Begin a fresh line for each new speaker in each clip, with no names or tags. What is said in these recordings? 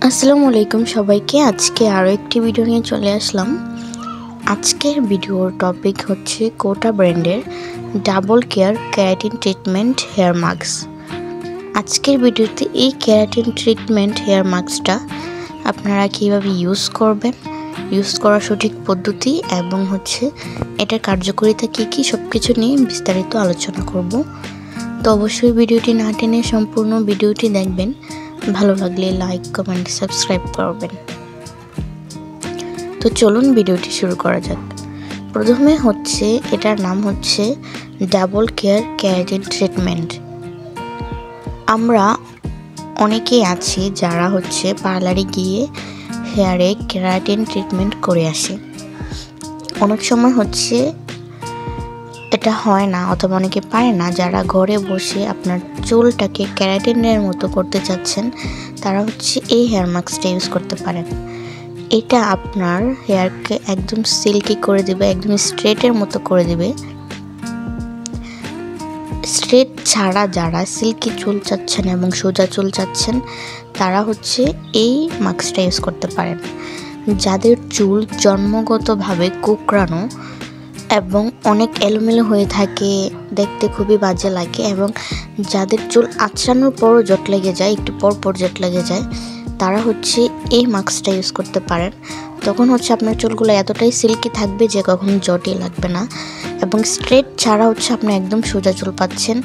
আসসালামু আলাইকুম সবাইকে। আজকে আরও একটি ভিডিও নিয়ে চলে আসলাম। আজকের ভিডিওর টপিক হচ্ছে কোটা ব্র্যান্ডের double care keratin treatment hair mask. আজকের ভিডিওতে এই কেরাটিন ট্রিটমেন্ট হেয়ার মাস্কটা আপনারা কীভাবে ইউজ করবেন, ইউজ করার সঠিক পদ্ধতি এবং এটার কার্যকারিতা কী সব কিছু নিয়ে বিস্তারিত আলোচনা করব। তো অবশ্যই ভিডিওটি না টেনে সম্পূর্ণ ভিডিওটি দেখবেন। ভালো লাগলে লাইক, কমেন্ট, সাবস্ক্রাইব করবেন। তো চলুন ভিডিওটি শুরু করা যাক। প্রথমে এটার নাম ডাবল কেয়ার কেরাটিন ট্রিটমেন্ট। আমরা অনেকেই আছি যারা পার্লারে গিয়ে হেয়ারে কেরাটিন ট্রিটমেন্ট করে আসে। অনেক সময় এটা হয় না, অথবা অনেকে পারে না। যারা ঘরে বসে আপনার চুলটাকে কেরাটিনের মতো করতে চাচ্ছেন তারা এই হেয়ার মাস্কটা ইউজ করতে পারেন। এটা আপনার হেয়ারকে একদম সিল্কি করে দিবে, একদম স্ট্রেটের মতো করে দিবে। স্ট্রেট ছাড়া যারা সিল্কি চুল চাচ্ছেন এবং সোজা চুল চাচ্ছেন তারা এই মাস্কটা ইউজ করতে পারেন। যাদের চুল জন্মগতভাবে কোঁকড়ানো এবং অনেক এলোমেলো হয়ে থাকে, দেখতে খুবই বাজে লাগে, এবং যাদের চুল আঁচড়ানোর পরও জট লেগে যায়, একটু পর জট লেগে যায়, তারা এই মাস্কটা ইউজ করতে পারেন। তখন আপনার চুলগুলো এতটাই সিল্কি থাকবে যে কখনো জটই লাগবে না, এবং স্ট্রেট ছাড়া আপনি একদম সোজা চুল পাচ্ছেন।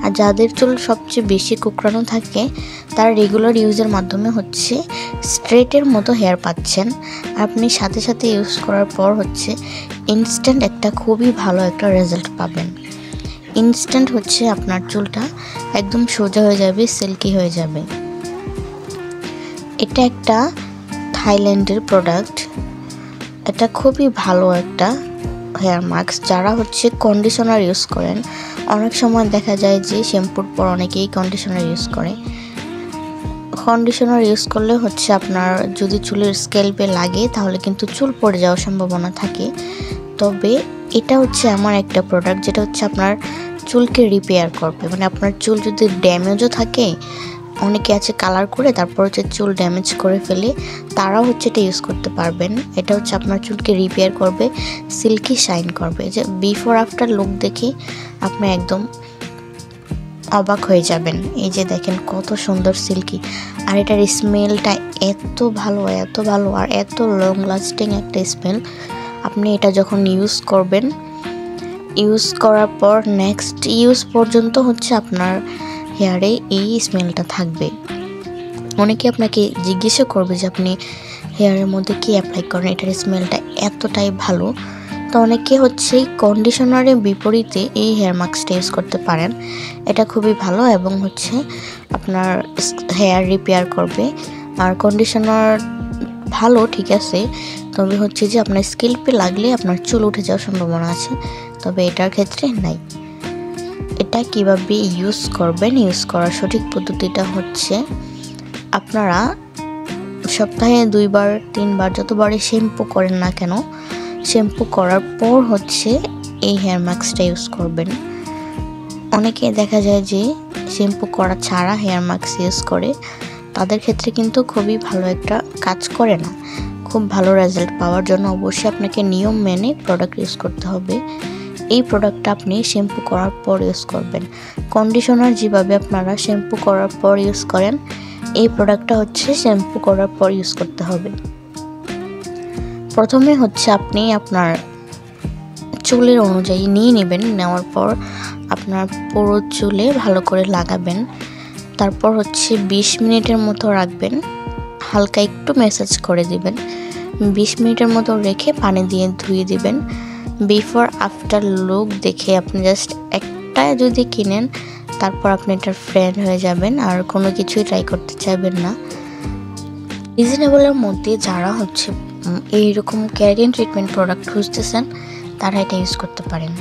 আর যাদের চুল সবচেয়ে বেশি কোঁকড়ানো থাকে তারা রেগুলার ইউজের মাধ্যমে স্ট্রেটের মতো হেয়ার পাচ্ছেন। আপনি সাথে সাথে ইউজ করার পর ইনস্ট্যান্ট একটা খুবই ভালো একটা রেজাল্ট পাবেন। ইনস্ট্যান্ট আপনার চুলটা একদম সোজা হয়ে যাবে, সিল্কি হয়ে যাবে। এটা একটা থাইল্যান্ডের প্রোডাক্ট। এটা খুবই ভালো একটা হেয়ার মাস্ক। যারা কন্ডিশনার ইউজ করেন, অনেক সময় দেখা যায় যে শ্যাম্পুর পর অনেকেই কন্ডিশনার ইউজ করে। কন্ডিশনার ইউজ করলে আপনার যদি চুলের স্ক্যাল্পে লাগে তাহলে কিন্তু চুল পড়ে যাওয়ার সম্ভাবনা থাকে। তবে এটা এমন একটা প্রোডাক্ট যেটা আপনার চুলকে রিপেয়ার করবে। মানে আপনার চুল যদি ড্যামেজও থাকে, অনেকে আছে কালার করে তারপর চুল ড্যামেজ করে ফেলে, তারাও এটা ইউজ করতে পারবেন। এটা আপনার চুলকে রিপেয়ার করবে, সিল্কি শাইন করবে। যে বিফোর আফটার লুক দেখে আপনি একদম অবাক হয়ে যাবেন। এই যে দেখেন কত সুন্দর সিল্কি, আর এটার স্মেলটা এত ভালো আর এত লং লাস্টিং একটা স্মেল। আপনি এটা যখন ইউজ করবেন, ইউজ করার পর নেক্সট ইউজ পর্যন্ত আপনার হেয়ারে এই স্মেলটা থাকবে। অনেকে আপনাকে জিজ্ঞাসা করবে যে আপনি হেয়ারের মধ্যে কি অ্যাপ্লাই করেন, এটার স্মেলটা এতটাই ভালো। তো অনেকে কন্ডিশনারের বিপরীতে এই হেয়ার মাস্কটা ইউজ করতে পারেন। এটা খুবই ভালো এবং আপনার হেয়ার রিপেয়ার করবে। আর কন্ডিশনার ভালো, ঠিক আছে, তবে যে আপনার স্ক্যাল্পে লাগলে আপনার চুল উঠে যাওয়ার সম্ভাবনা আছে, তবে এটার ক্ষেত্রে নাই। এটা কিভাবে ইউজ করবেন, ইউজ করার সঠিক পদ্ধতিটা আপনারা সপ্তাহে 2-3বার যতবারই শ্যাম্পু করেন না কেন, শ্যাম্পু করার পর এই হেয়ার মাস্কটা ইউজ করবেন। অনেকে দেখা যায় যে শ্যাম্পু করা ছাড়া হেয়ার মাস্ক ইউজ করে, তাদের ক্ষেত্রে কিন্তু খুবই ভালো একটা কাজ করে না। খুব ভালো রেজাল্ট পাওয়ার জন্য অবশ্যই আপনাকে নিয়ম মেনে প্রোডাক্ট ইউজ করতে হবে। এই প্রোডাক্টটা আপনি শ্যাম্পু করার পর ইউজ করবেন। কন্ডিশনার যেভাবে আপনারা শ্যাম্পু করার পর ইউজ করেন, এই প্রোডাক্টটা শ্যাম্পু করার পর ইউজ করতে হবে। প্রথমে আপনি আপনার চুলের অনুযায়ী নিয়ে নেবেন। নেওয়ার পর আপনার পুরো চুলে ভালো করে লাগাবেন। তারপর 20 মিনিটের মতো রাখবেন, হালকা একটু ম্যাসাজ করে দিবেন। 20 মিনিটের মতো রেখে পানি দিয়ে ধুয়ে দিবেন। বিফোর আফটার লুক দেখে আপনি জাস্ট একটা যদি কিনেন, তারপর আপনি এটার ফ্রেন্ড হয়ে যাবেন আর কোনো কিছুই ট্রাই করতে চাইবেন না। রিজনেবলের মধ্যে যারা এইরকম কেরাটিন ট্রিটমেন্ট প্রোডাক্ট খুঁজতেছেন তারা এটা ইউজ করতে পারেন।